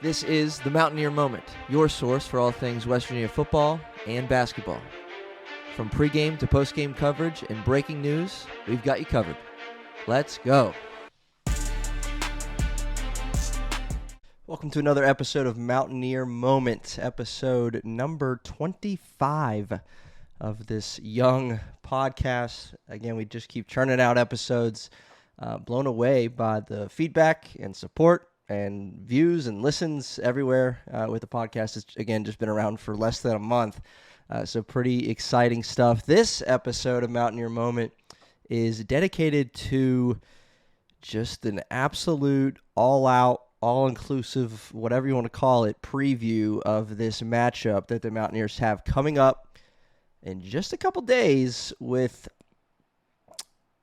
This is the Mountaineer Moment, your source for all things West Virginia football and basketball. From pregame to postgame coverage and breaking news, we've got you covered. Let's go. Welcome to another episode of Mountaineer Moment, episode number 25 of this young podcast. Again, we just keep churning out episodes, blown away by the feedback and support and views and listens everywhere with the podcast. It's, again, just been around for less than a month, so pretty exciting stuff. This episode of Mountaineer Moment is dedicated to just an absolute all-out, all-inclusive, whatever you want to call it, preview of this matchup that the Mountaineers have coming up in just a couple days with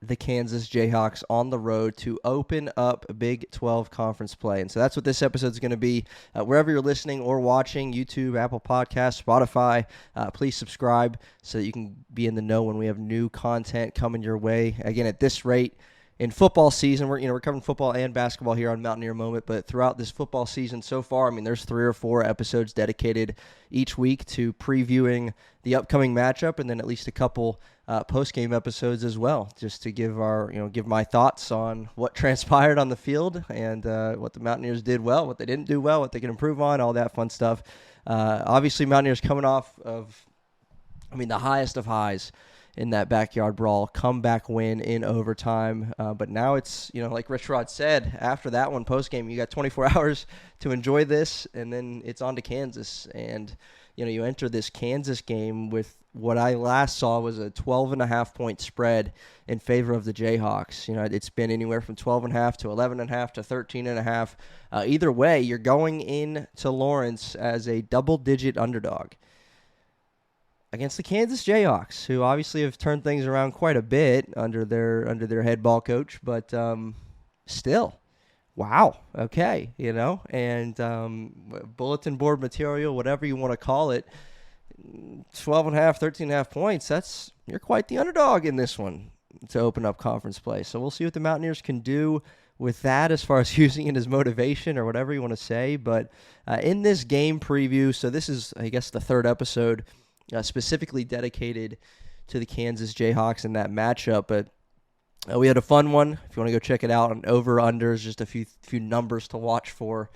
the Kansas Jayhawks on the road to open up Big 12 conference play. And so that's what this episode is going to be. Wherever you're listening or watching, YouTube, Apple Podcasts, Spotify, please subscribe so that you can be in the know when we have new content coming your way. Again, at this rate, in football season, we're covering football and basketball here on Mountaineer Moment, but throughout this football season so far, there's 3 or 4 episodes dedicated each week to previewing the upcoming matchup, and then at least a couple post-game episodes as well, just to give my thoughts on what transpired on the field and what the Mountaineers did well, what they didn't do well, what they can improve on, all that fun stuff. Obviously, Mountaineers coming off of, the highest of highs in that Backyard Brawl, comeback win in overtime. But now it's, like Rich Rod said, after that one post-game, you got 24 hours to enjoy this, and then it's on to Kansas. And, you enter this Kansas game with what I last saw was a 12.5-point spread in favor of the Jayhawks. It's been anywhere from 12.5 to 11.5 to 13.5. Either way, you're going in to Lawrence as a double-digit underdog against the Kansas Jayhawks, who obviously have turned things around quite a bit under their head ball coach, but still, wow, okay, and bulletin board material, whatever you want to call it, 12.5, 13.5 points, you're quite the underdog in this one to open up conference play. So we'll see what the Mountaineers can do with that as far as using it as motivation or whatever you want to say. But in this game preview, so this is, I guess, the third episode specifically dedicated to the Kansas Jayhawks in that matchup. But we had a fun one. If you want to go check it out on over-unders, just a few numbers to watch for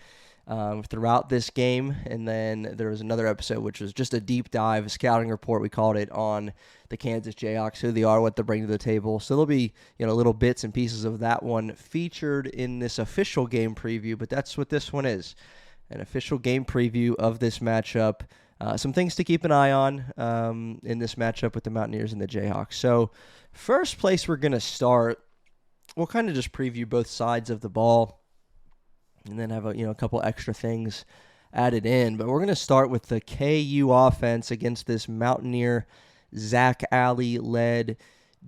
throughout this game. And then there was another episode which was just a deep dive, a scouting report, we called it, on the Kansas Jayhawks, who they are, what they bring to the table. So there'll be little bits and pieces of that one featured in this official game preview, but that's what this one is, an official game preview of this matchup. Some things to keep an eye on in this matchup with the Mountaineers and the Jayhawks. So first place we're going to start, we'll kind of just preview both sides of the ball and then have a couple extra things added in. But we're going to start with the KU offense against this Mountaineer Zach Alley-led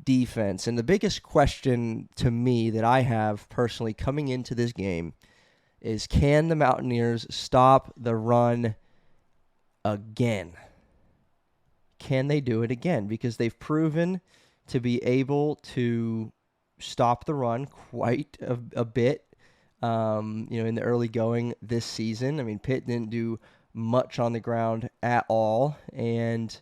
defense. And the biggest question to me that I have personally coming into this game is, can the Mountaineers stop the run again? Can they do it again? Because they've proven to be able to stop the run quite a bit, in the early going this season. Pitt didn't do much on the ground at all, and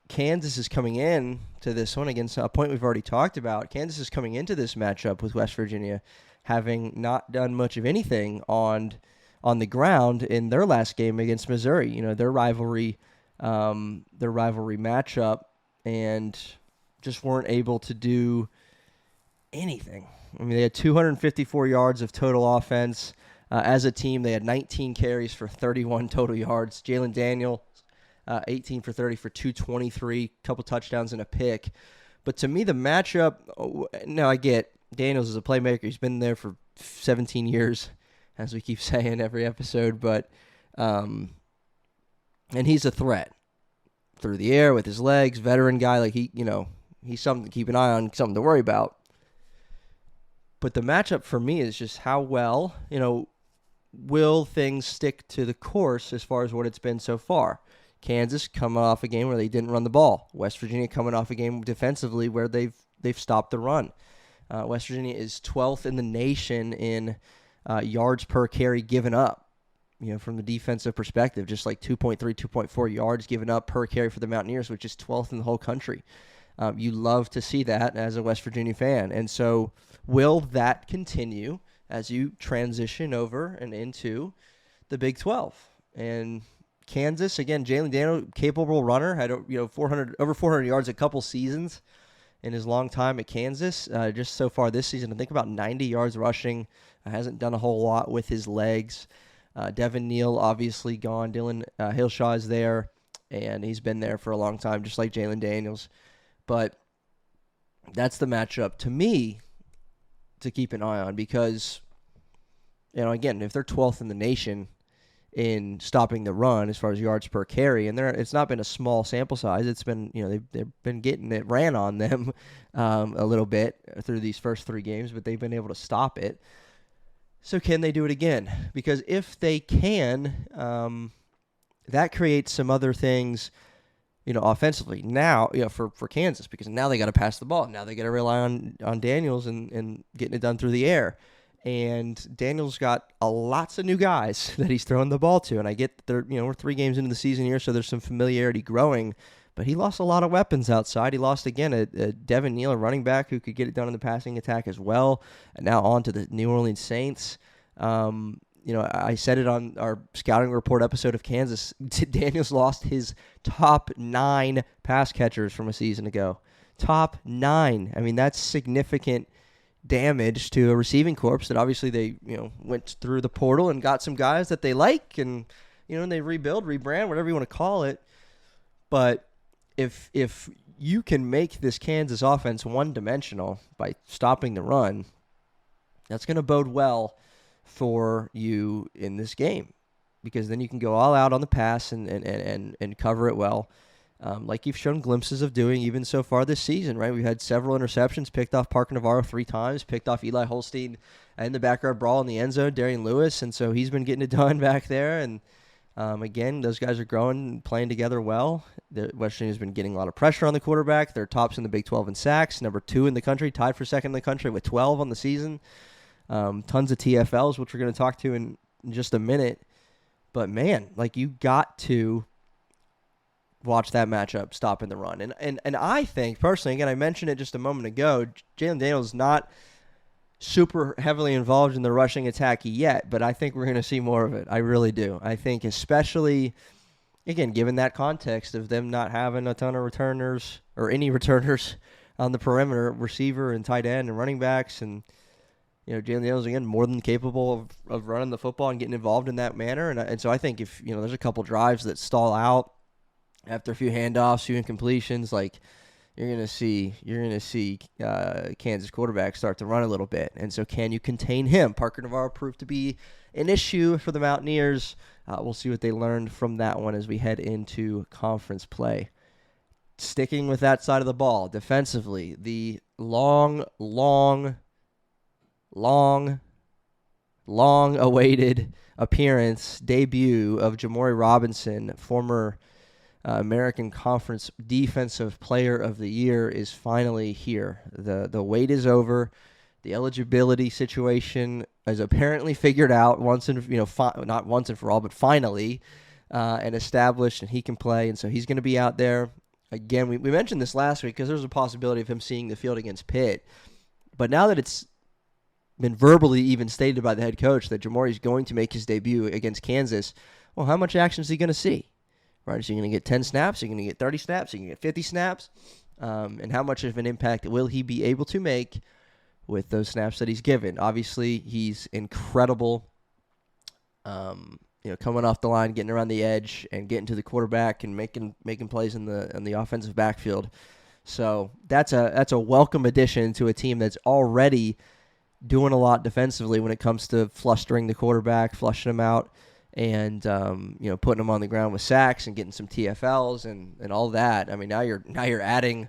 Kansas is coming in to this one against a point we've already talked about. Kansas is coming into this matchup with West Virginia having not done much of anything on the ground in their last game against Missouri, their rivalry matchup, and just weren't able to do anything. They had 254 yards of total offense. As a team, they had 19 carries for 31 total yards. Jalen Daniels, 18 for 30 for 223, couple touchdowns and a pick. But to me, the matchup, now I get Daniels is a playmaker. He's been there for 17 years. As we keep saying every episode, but and he's a threat through the air with his legs, veteran guy, he's something to keep an eye on, something to worry about. But the matchup for me is just how well, will things stick to the course as far as what it's been so far. Kansas coming off a game where they didn't run the ball. West Virginia coming off a game defensively where they've stopped the run. West Virginia is 12th in the nation in yards per carry given up. From the defensive perspective, just like 2.3, 2.4 yards given up per carry for the Mountaineers, which is 12th in the whole country. You love to see that as a West Virginia fan. And so will that continue as you transition over and into the Big 12? And Kansas, again, Jalen Daniel, capable runner, had over 400 yards a couple seasons in his long time at Kansas. Just so far this season, I think about 90 yards rushing. Hasn't done a whole lot with his legs. Devin Neal obviously gone. Dylan Hillshaw is there, and he's been there for a long time, just like Jalen Daniels. But that's the matchup to me to keep an eye on because, again, if they're 12th in the nation in stopping the run as far as yards per carry, and it's not been a small sample size. It's been, they've been getting it ran on them a little bit through these first 3 games, but they've been able to stop it. So can they do it again? Because if they can, that creates some other things, offensively. Now, for Kansas, because now they got to pass the ball. Now they got to rely on Daniels and getting it done through the air. And Daniels got lots of new guys that he's throwing the ball to. And I get that we're 3 games into the season here, so there's some familiarity growing. But he lost a lot of weapons outside. He lost, again, a Devin Neal, a running back who could get it done in the passing attack as well. And now on to the New Orleans Saints. I said it on our scouting report episode of Kansas. Daniels lost his top 9 pass catchers from a season ago. Top 9. I mean, that's significant damage to a receiving corps that obviously they, went through the portal and got some guys that they like and, and they rebrand, whatever you want to call it. But if you can make this Kansas offense one-dimensional by stopping the run, that's going to bode well for you in this game because then you can go all out on the pass and cover it well, like you've shown glimpses of doing even so far this season, right? We've had several interceptions, picked off Parker Navarro 3 times, picked off Eli Holstein in the backyard brawl in the end zone, Darian Lewis, and so he's been getting it done back there. And again, those guys are growing and playing together well. West Virginia's been getting a lot of pressure on the quarterback. They're tops in the Big 12 in sacks, number 2 in the country, tied for 2nd in the country with 12 on the season. Tons of TFLs, which we're going to talk to in just a minute. But, man, you got to watch that matchup stopping the run. And I think, personally, again, I mentioned it just a moment ago, Jalen Daniels is not super heavily involved in the rushing attack yet, but I think we're going to see more of it. I really do. I think especially, again, given that context of them not having a ton of returners or any returners on the perimeter, receiver and tight end and running backs, and Jalen Daniels, again, more than capable of running the football and getting involved in that manner. And so I think if, there's a couple drives that stall out after a few handoffs, few incompletions, you're going to see Kansas quarterback start to run a little bit. And so can you contain him? Parker Navarro proved to be an issue for the Mountaineers. We'll see what they learned from that one as we head into conference play. Sticking with that side of the ball, defensively, the long-awaited debut of Jamori Robinson, former American Conference Defensive Player of the Year, is finally here. The wait is over. The eligibility situation is apparently figured out not once and for all, but finally, and established, and he can play, and so he's going to be out there. Again, we mentioned this last week because there's a possibility of him seeing the field against Pitt, but now that it's been verbally even stated by the head coach that Jamori's going to make his debut against Kansas, well, how much action is he going to see? Right, so you're going to get 10 snaps, you're going to get 30 snaps, you're going to get 50 snaps, and how much of an impact will he be able to make with those snaps that he's given? Obviously, he's incredible, coming off the line, getting around the edge, and getting to the quarterback and making plays in the offensive backfield. So that's a welcome addition to a team that's already doing a lot defensively when it comes to flustering the quarterback, flushing him out, and putting him on the ground with sacks and getting some TFLs and all that. I mean, now you're adding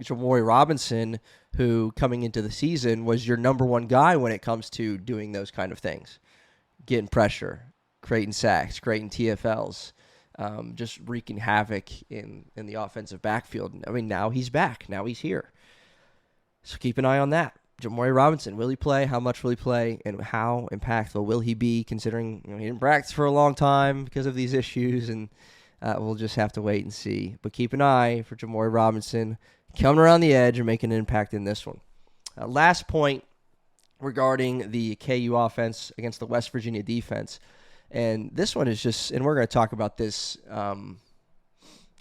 Jamori Robinson, who coming into the season was your number 1 guy when it comes to doing those kind of things, getting pressure, creating sacks, creating TFLs, just wreaking havoc in the offensive backfield. I mean, now he's back. Now he's here. So keep an eye on that. Jamori Robinson, will he play? How much will he play? And how impactful will he be, considering he didn't practice for a long time because of these issues, and we'll just have to wait and see. But keep an eye for Jamori Robinson coming around the edge and making an impact in this one. Last point regarding the KU offense against the West Virginia defense. And this one is just, and we're going to talk about this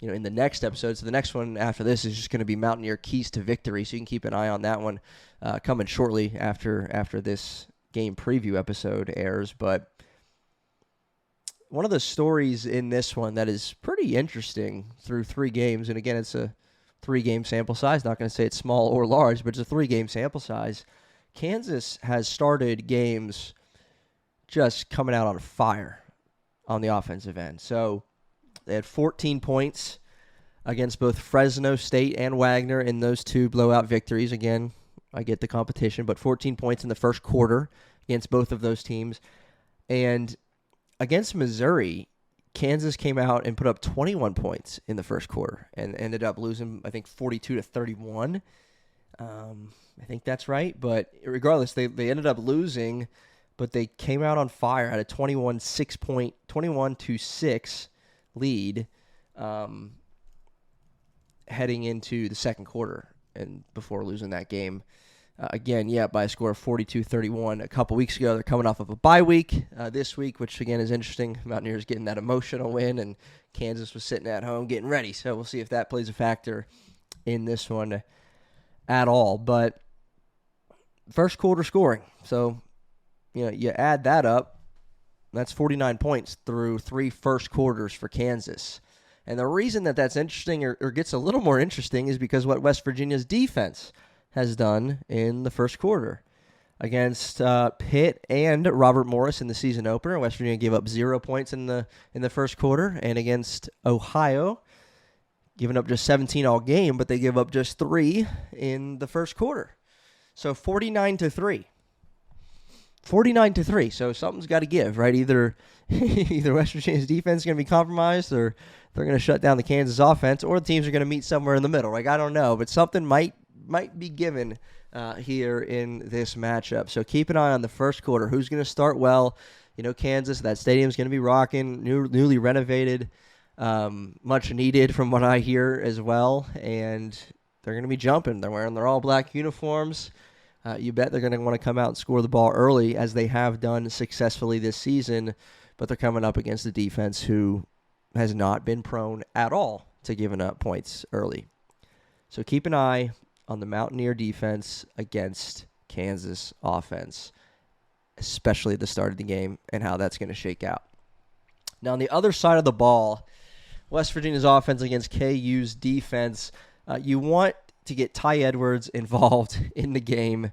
in the next episode. So the next one after this is just going to be Mountaineer Keys to Victory. So you can keep an eye on that one coming shortly after this game preview episode airs. But one of the stories in this one that is pretty interesting through 3 games, and again, it's a 3-game sample size. Not going to say it's small or large, but it's a 3-game sample size. Kansas has started games just coming out on fire on the offensive end. So they had 14 points against both Fresno State and Wagner in those 2 blowout victories. Again, I get the competition, but 14 points in the first quarter against both of those teams. And against Missouri, Kansas came out and put up 21 points in the first quarter and ended up losing, I think, 42-31. I think that's right. But regardless, they ended up losing, but they came out on fire, had a 21-6 lead heading into the second quarter and before losing that game. By a score of 42-31 a couple weeks ago. They're coming off of a bye week this week, which, again, is interesting. Mountaineers getting that emotional win, and Kansas was sitting at home getting ready. So we'll see if that plays a factor in this one at all. But first quarter scoring. So, you add that up, that's 49 points through 3 first quarters for Kansas. And the reason that that's interesting or gets a little more interesting is because what West Virginia's defense has done in the first quarter. Against Pitt and Robert Morris in the season opener, West Virginia gave up 0 points in the first quarter. And against Ohio, giving up just 17 all game, but they give up just 3 in the first quarter. So 49-3. 49-3. So something's got to give, right? Either West Virginia's defense is going to be compromised, or they're going to shut down the Kansas offense, or the teams are going to meet somewhere in the middle. Like, I don't know, but something might be given here in this matchup. So keep an eye on the first quarter. Who's going to start well? Kansas, that stadium's going to be rocking, newly renovated, much needed from what I hear as well. And they're going to be jumping. They're wearing their all-black uniforms. You bet they're going to want to come out and score the ball early, as they have done successfully this season. But they're coming up against a defense who has not been prone at all to giving up points early. So keep an eye on the Mountaineer defense against Kansas offense, especially at the start of the game, and how that's going to shake out. Now, on the other side of the ball, West Virginia's offense against KU's defense, you want to get Tye Edwards involved in the game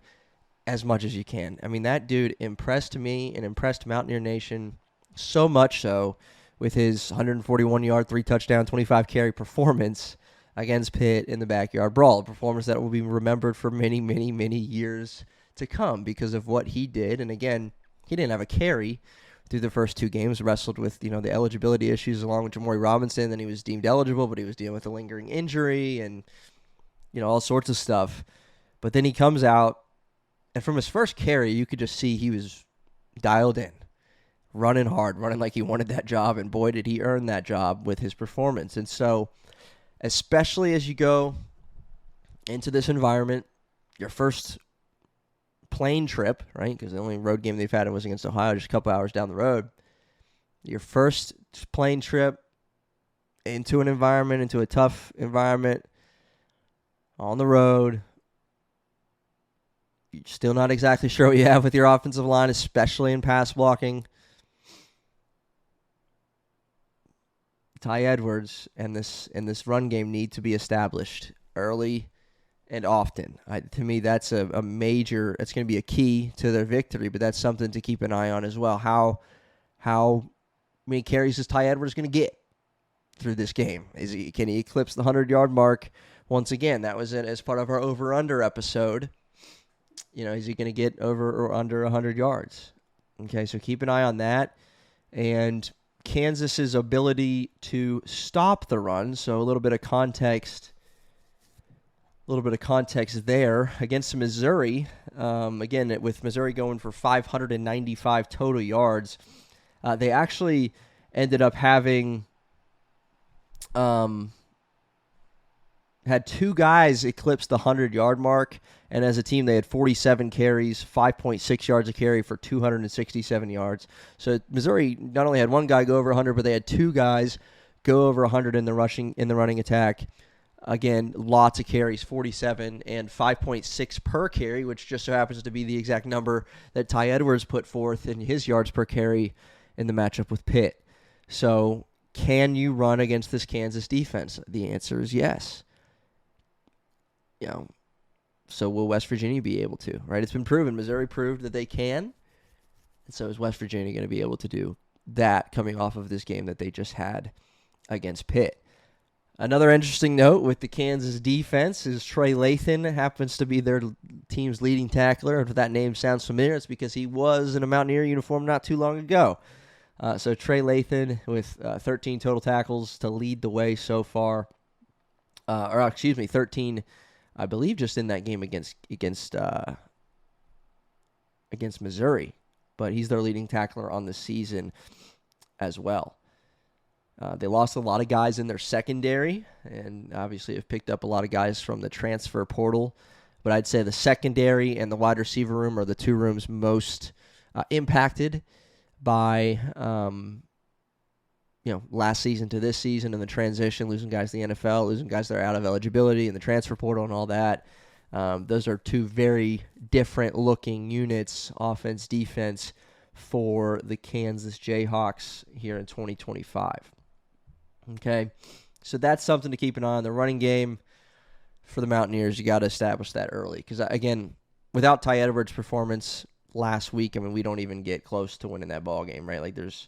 as much as you can. I mean, that dude impressed me and impressed Mountaineer Nation so much so with his 141-yard, 3-touchdown, 25-carry performance against Pitt in the Backyard Brawl, a performance that will be remembered for many, many, many years to come because of what he did. And again, he didn't have a carry through the first 2 games, wrestled with, the eligibility issues along with Jamori Robinson. Then he was deemed eligible, but he was dealing with a lingering injury and, all sorts of stuff. But then he comes out, and from his first carry, you could just see he was dialed in, running hard, running like he wanted that job, and boy, did he earn that job with his performance. And so, especially as you go into this environment, your first plane trip, right? Because the only road game they've had was against Ohio, just a couple hours down the road. Your first plane trip into an environment, into a tough environment, on the road. You're still not exactly sure what you have with your offensive line, especially in pass blocking. Tye Edwards and this run game need to be established early and often. To me, that's a major. It's going to be a key to their victory, but that's something to keep an eye on as well. How many carries is Tye Edwards going to get through this game? Can he eclipse the 100-yard mark once again? That was it as part of our over/under episode. Is he going to get over or under 100 yards? Okay, so keep an eye on that. And Kansas's ability to stop the run, so a little bit of context little bit of context there. Against Missouri, again, with Missouri going for 595 total yards, they actually ended up having had two guys eclipse the 100-yard mark, and as a team, they had 47 carries, 5.6 yards a carry for 267 yards. So Missouri not only had one guy go over 100, but they had two guys go over 100 in the running attack. Again, lots of carries, 47 and 5.6 per carry, which just so happens to be the exact number that Tye Edwards put forth in his yards per carry in the matchup with Pitt. So can you run against this Kansas defense? The answer is yes. So will West Virginia be able to, right? It's been proven. Missouri proved that they can, and so is West Virginia going to be able to do that coming off of this game that they just had against Pitt. Another interesting note with the Kansas defense is Trey Lathan happens to be their team's leading tackler. If that name sounds familiar, it's because he was in a Mountaineer uniform not too long ago. So Trey Lathan with 13 total tackles to lead the way so far. 13, I believe, just in that game against Missouri. But he's their leading tackler on the season as well. They lost a lot of guys in their secondary, and obviously have picked up a lot of guys from the transfer portal. But I'd say the secondary and the wide receiver room are the two rooms most impacted by last season to this season and the transition, losing guys to the NFL, losing guys that are out of eligibility and the transfer portal and all that. Those are two very different looking units, offense, defense, for the Kansas Jayhawks here in 2025. Okay, so that's something to keep an eye on. The running game for the Mountaineers, you got to establish that early. Because, again, without Tye Edwards' performance last week, I mean, we don't even get close to winning that ball game, right? Like, there's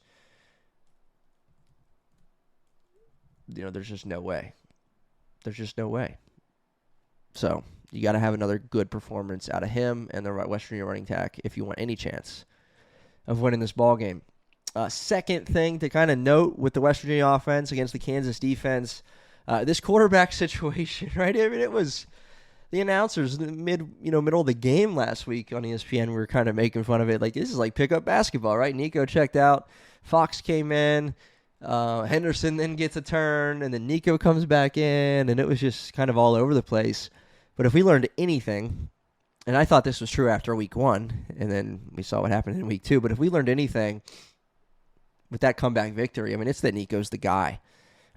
just no way. There's just no way. So you got to have another good performance out of him and the West Virginia running attack if you want any chance of winning this ball game. Second thing to kind of note with the West Virginia offense against the Kansas defense, this quarterback situation, right? I mean, it was the announcers in the middle of the game last week on ESPN. We were kind of making fun of it. Like, this is like pickup basketball, right? Nico checked out. Fox came in. Henderson then gets a turn, and then Nico comes back in, and it was just kind of all over the place. But if we learned anything, and I thought this was true after week 1, and then we saw what happened in week 2, but if we learned anything with that comeback victory, I mean, it's that Nico's the guy.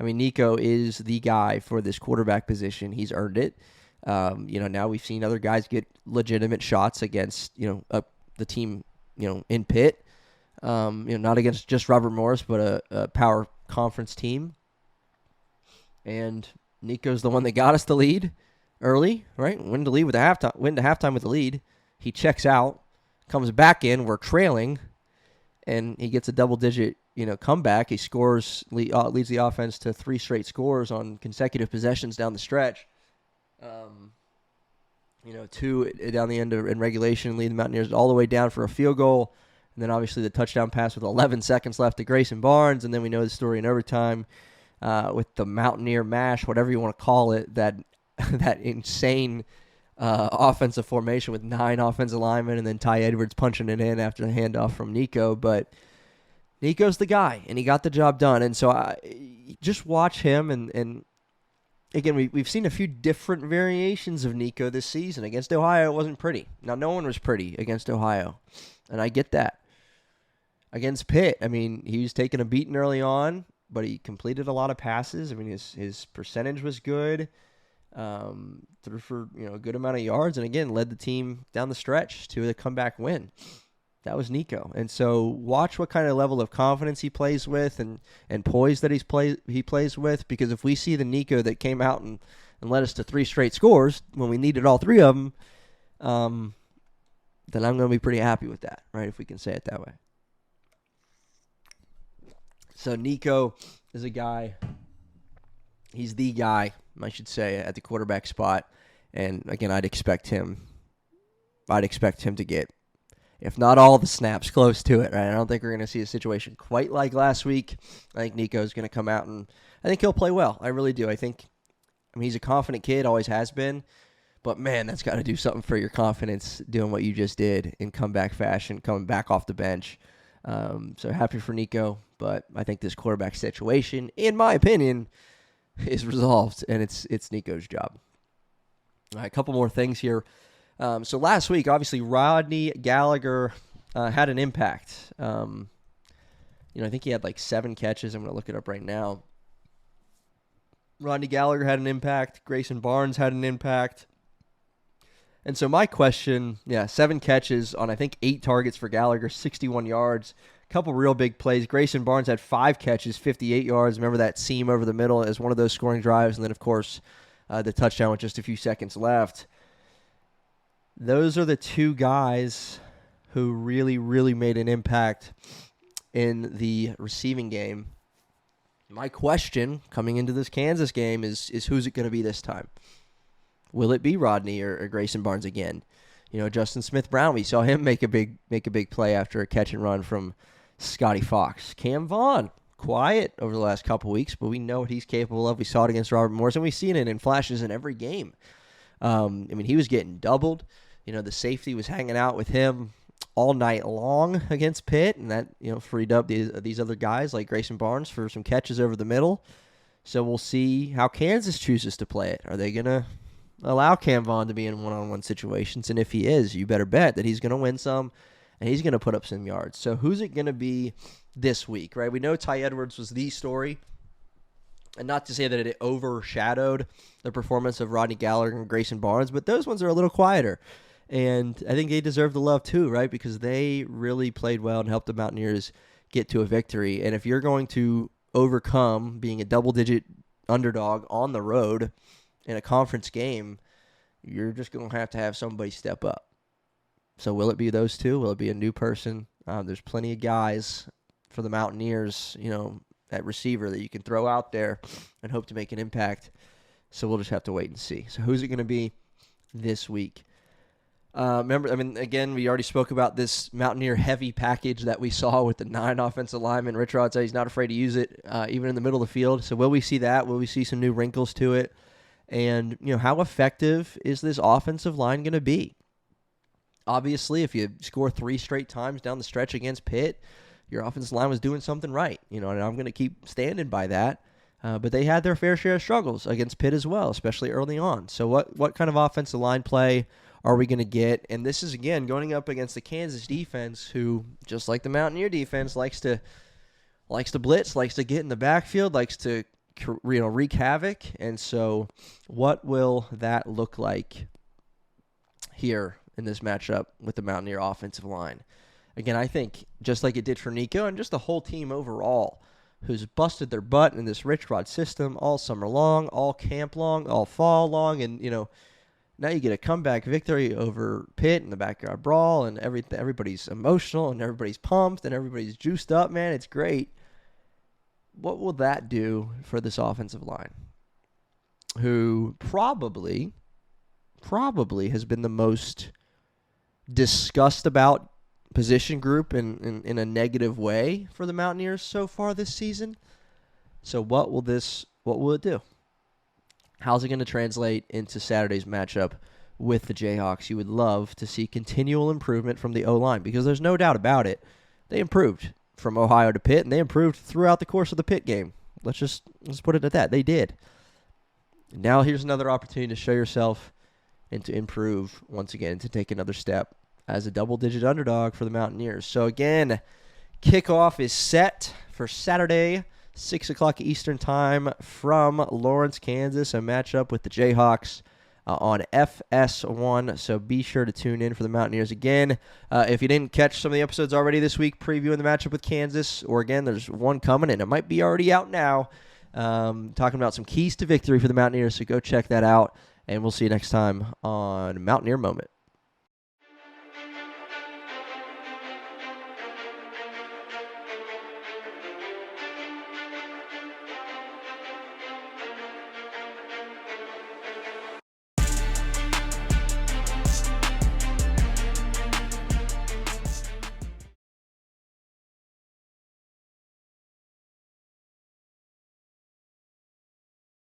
I mean, Nico is the guy for this quarterback position. He's earned it. Now we've seen other guys get legitimate shots against, the team, in Pitt. Not against just Robert Morris, but a power conference team. And Nico's the one that got us the lead early, right? Win to halftime with the lead. He checks out, comes back in. We're trailing, and he gets a double-digit, comeback. He scores, leads the offense to 3 straight scores on consecutive possessions down the stretch. 2 down the end in regulation, lead the Mountaineers all the way down for a field goal. And then obviously the touchdown pass with 11 seconds left to Grayson Barnes. And then we know the story in overtime with the Mountaineer mash, whatever you want to call it, that insane offensive formation with 9 offensive linemen and then Tye Edwards punching it in after the handoff from Nico. But Nico's the guy, and he got the job done. And so just watch him. And again, we've seen a few different variations of Nico this season. Against Ohio, it wasn't pretty. Now, no one was pretty against Ohio, and I get that. Against Pitt, I mean, he was taking a beating early on, but he completed a lot of passes. I mean, his percentage was good. Threw for a good amount of yards, and again, led the team down the stretch to a comeback win. That was Nico. And so watch what kind of level of confidence he plays with and poise that he plays with, because if we see the Nico that came out and led us to 3 straight scores when we needed all 3 of them, then I'm going to be pretty happy with that, right, if we can say it that way. So Nico is a guy, he's the guy, I should say, at the quarterback spot. And again, I'd expect him to get, if not all the snaps, close to it, right? I don't think we're going to see a situation quite like last week. I think Nico's going to come out, and I think he'll play well. I really do. I mean, he's a confident kid, always has been. But, man, that's got to do something for your confidence doing what you just did in comeback fashion, coming back off the bench. So happy for Nico, but I think this quarterback situation, in my opinion, is resolved, and it's Nico's job. All right, a couple more things here. So last week, obviously, Rodney Gallagher had an impact. I think he had like 7 catches. I'm going to look it up right now. Rodney Gallagher had an impact. Grayson Barnes had an impact. And so my question, 7 catches on, I think, 8 targets for Gallagher, 61 yards. A couple real big plays. Grayson Barnes had 5 catches, 58 yards. Remember that seam over the middle as one of those scoring drives. And then, of course, the touchdown with just a few seconds left. Those are the 2 guys who really, really made an impact in the receiving game. My question coming into this Kansas game is who's it going to be this time? Will it be Rodney or Grayson Barnes again? Justin Smith-Brown, we saw him make a big play after a catch and run from Scotty Fox. Cam Vaughn, quiet over the last couple weeks, but we know what he's capable of. We saw it against Robert Morris, and we've seen it in flashes in every game. He was getting doubled. The safety was hanging out with him all night long against Pitt, and that freed up these other guys like Grayson Barnes for some catches over the middle. So we'll see how Kansas chooses to play it. Are they going to allow Cam Vaughn to be in one-on-one situations? And if he is, you better bet that he's going to win some, and he's going to put up some yards. So who's it going to be this week, right? We know Tye Edwards was the story, and not to say that it overshadowed the performance of Rodney Gallagher and Grayson Barnes, but those ones are a little quieter. And I think they deserve the love too, right? Because they really played well and helped the Mountaineers get to a victory. And if you're going to overcome being a double-digit underdog on the road in a conference game, you're just going to have somebody step up. So will it be those 2? Will it be a new person? There's plenty of guys for the Mountaineers, at receiver that you can throw out there and hope to make an impact. So we'll just have to wait and see. So who's it going to be this week? Again, we already spoke about this Mountaineer heavy package that we saw with the 9 offensive linemen. Rich Rod said he's not afraid to use it, even in the middle of the field. So will we see that? Will we see some new wrinkles to it? And, how effective is this offensive line going to be? Obviously, if you score 3 straight times down the stretch against Pitt, your offensive line was doing something right. And I'm going to keep standing by that. But they had their fair share of struggles against Pitt as well, especially early on. So what kind of offensive line play are we going to get? And this is, again, going up against the Kansas defense, who, just like the Mountaineer defense, likes to blitz, likes to get in the backfield, likes to wreak havoc. And so what will that look like here in this matchup with the Mountaineer offensive line? Again, I think just like it did for Nico and just the whole team overall, who's busted their butt in this Rich Rod system all summer long, all camp long, all fall long, and, now you get a comeback victory over Pitt in the Backyard Brawl, and everybody's emotional, and everybody's pumped, and everybody's juiced up, man. It's great. What will that do for this offensive line, who probably has been the most discussed about position group in a negative way for the Mountaineers so far this season? So what will it do? How's it going to translate into Saturday's matchup with the Jayhawks? You would love to see continual improvement from the O-line, because there's no doubt about it. They improved from Ohio to Pitt, and they improved throughout the course of the Pitt game. Let's put it at that. They did. Now here's another opportunity to show yourself and to improve once again, to take another step as a double-digit underdog for the Mountaineers. So again, kickoff is set for Saturday, 6 o'clock Eastern time from Lawrence, Kansas, a matchup with the Jayhawks on FS1. So be sure to tune in for the Mountaineers again. If you didn't catch some of the episodes already this week previewing the matchup with Kansas, or again, there's one coming, and it might be already out now, talking about some keys to victory for the Mountaineers. So go check that out, and we'll see you next time on Mountaineer Moment.